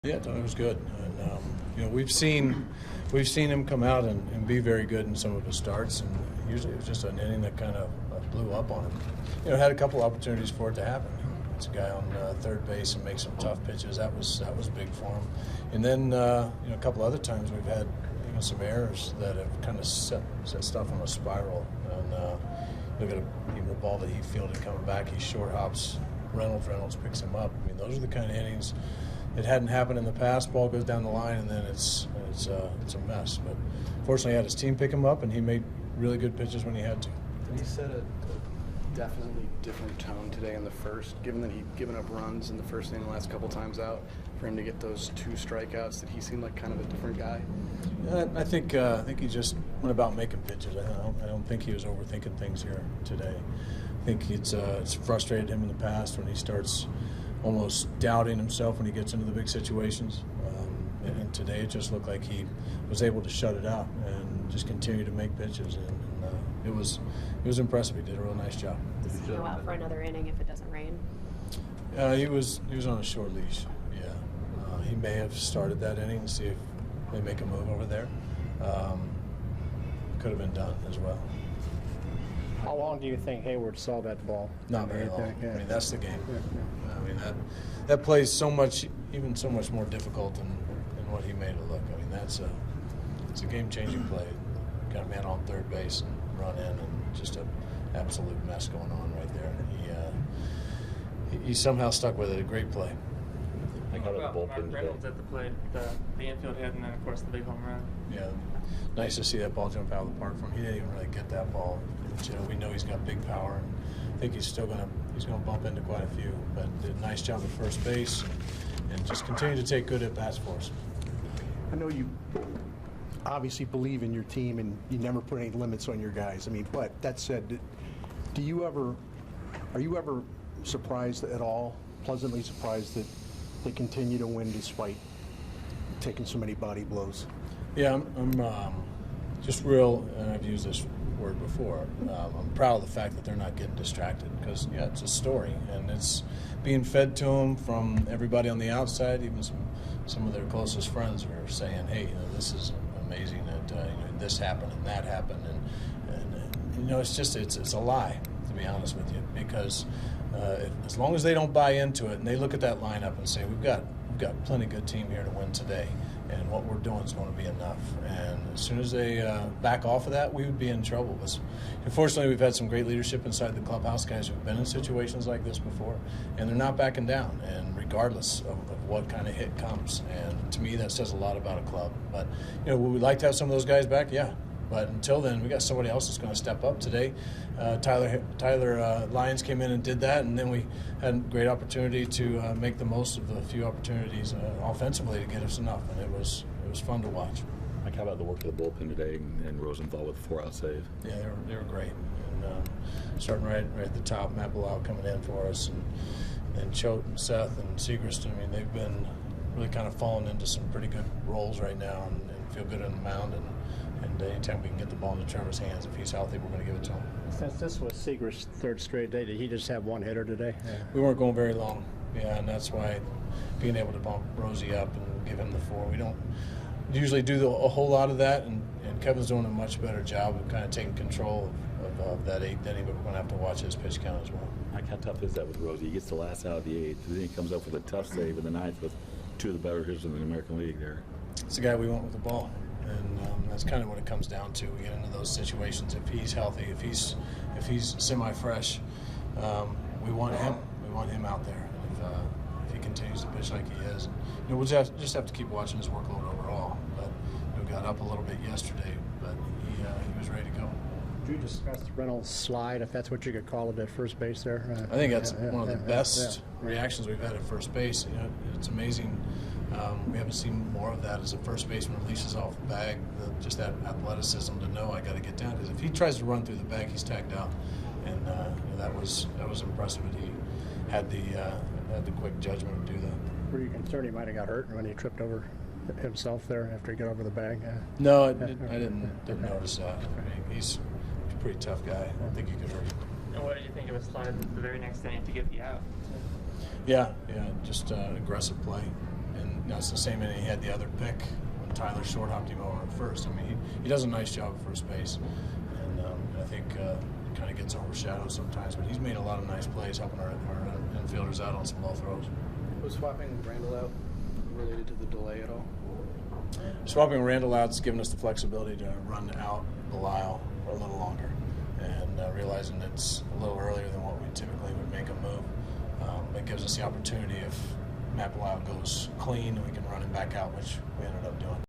Yeah, it was good. And, we've seen him come out and be very good in some of his starts, and usually it was just an inning that kind of blew up on him. Had a couple opportunities for it to happen. It's a guy on third base and make some tough pitches. That was big for him. And then a couple other times we've had some errors that have kind of set stuff on a spiral. And look at a ball that he fielded coming back. He short hops Reynolds picks him up. I mean, those are the kind of innings. It hadn't happened in the past. Ball goes down the line, and then it's a mess. But fortunately, he had his team pick him up, and he made really good pitches when he had to. He set a definitely different tone today in the first, given that he'd given up runs in the first inning the last couple times out. For him to get those 2 strikeouts, did he seem like kind of a different guy? I think he just went about making pitches. I don't think he was overthinking things here today. I think it's frustrated him in the past when he starts almost doubting himself when he gets into the big situations. And today it just looked like he was able to shut it out and just continue to make pitches. And it was impressive. He did a real nice job. Does he go out for another inning if it doesn't rain? He was on a short leash. Yeah, he may have started that inning and see if they make a move over there. Could have been done as well. How long do you think Hayward saw that ball? Not very long. Yeah. I mean, that's the game. Yeah. I mean, that plays so much more difficult than what he made it look. I mean, it's a game-changing play. Got a man on third base and run in, and just an absolute mess going on right there. He somehow stuck with it. A great play. How about Mark Reynolds at the plate, the infield hit, and then of course the big home run. Yeah, nice to see that ball jump out of the park for him. He didn't even really get that ball. We know he's got big power, and I think he's gonna bump into quite a few. But did a nice job at first base, and just continue to take good at bats for us. I know you obviously believe in your team, and you never put any limits on your guys. I mean, but that said, are you ever surprised at all, pleasantly surprised that they continue to win despite taking so many body blows? Yeah, I'm just real, and I've used this word before. I'm proud of the fact that they're not getting distracted, because it's a story, and it's being fed to them from everybody on the outside. Even some of their closest friends are saying, "Hey, this is amazing that this happened and that happened," and it's a lie, to be honest with you, because as long as they don't buy into it and they look at that lineup and say, we've got plenty good team here to win today, and what we're doing is going to be enough. And as soon as they back off of that, we would be in trouble. But unfortunately, we've had some great leadership inside the clubhouse, guys who've been in situations like this before, and they're not backing down, and regardless of what kind of hit comes. And to me, that says a lot about a club. But would we like to have some of those guys back? Yeah. But until then, we got somebody else that's going to step up today. Tyler Lyons came in and did that, and then we had a great opportunity to make the most of the few opportunities offensively to get us enough, and it was fun to watch. Mike, how about the work of the bullpen today and Rosenthal with a 4-out save? Yeah, they were great. And starting right at the top, Matt Bilal coming in for us, and Choate and Seth and Segrist. I mean, they've been really kind of falling into some pretty good roles right now, and feel good on the mound. And anytime we can get the ball into Trevor's hands, if he's healthy, we're going to give it to him. Since this was Segrist's third straight day, did he just have one hitter today? Yeah. We weren't going very long, and that's why being able to bump Rosie up and give him the 4, we don't usually do a whole lot of that, and Kevin's doing a much better job of kind of taking control of that 8th inning, but we're going to have to watch his pitch count as well. Mike, how tough is that with Rosie? He gets the last out of the 8th, and then he comes up with a tough save in the 9th with 2 of the better hitters in the American League there. It's the guy we want with the ball. And that's kind of what it comes down to. We get into those situations. If he's healthy, if he's semi-fresh, we want him. We want him out there. And if he continues to pitch like he is, we'll just have to keep watching his workload overall. But we got up a little bit yesterday, but he was ready to go. Did you discuss Reynolds' slide, if that's what you could call it, at first base there? I think that's one of the best reactions we've had at first base. It's amazing. We haven't seen more of that as a first baseman releases off the bag, just that athleticism to know I got to get down. Because if he tries to run through the bag, he's tagged out, and that was impressive. That he had the quick judgment to do that. Were you concerned he might have got hurt when he tripped over himself there after he got over the bag? No, I didn't notice that. I mean, he's a pretty tough guy. I don't think he could hurt him. And what did you think of his slide the very next inning to get the out? Yeah, just aggressive play. And it's the same inning he had the other pick when Tyler short-hopped him over at first. I mean, he does a nice job at first base, and I think kind of gets overshadowed sometimes. But he's made a lot of nice plays helping our infielders out on some low throws. Was swapping Randall out related to the delay at all? Swapping Randall out's given us the flexibility to run out Belisle for a little longer, and realizing it's a little earlier than what we typically would make a move. It gives us the opportunity if Matt Belisle goes clean, we can run him back out, which we ended up doing.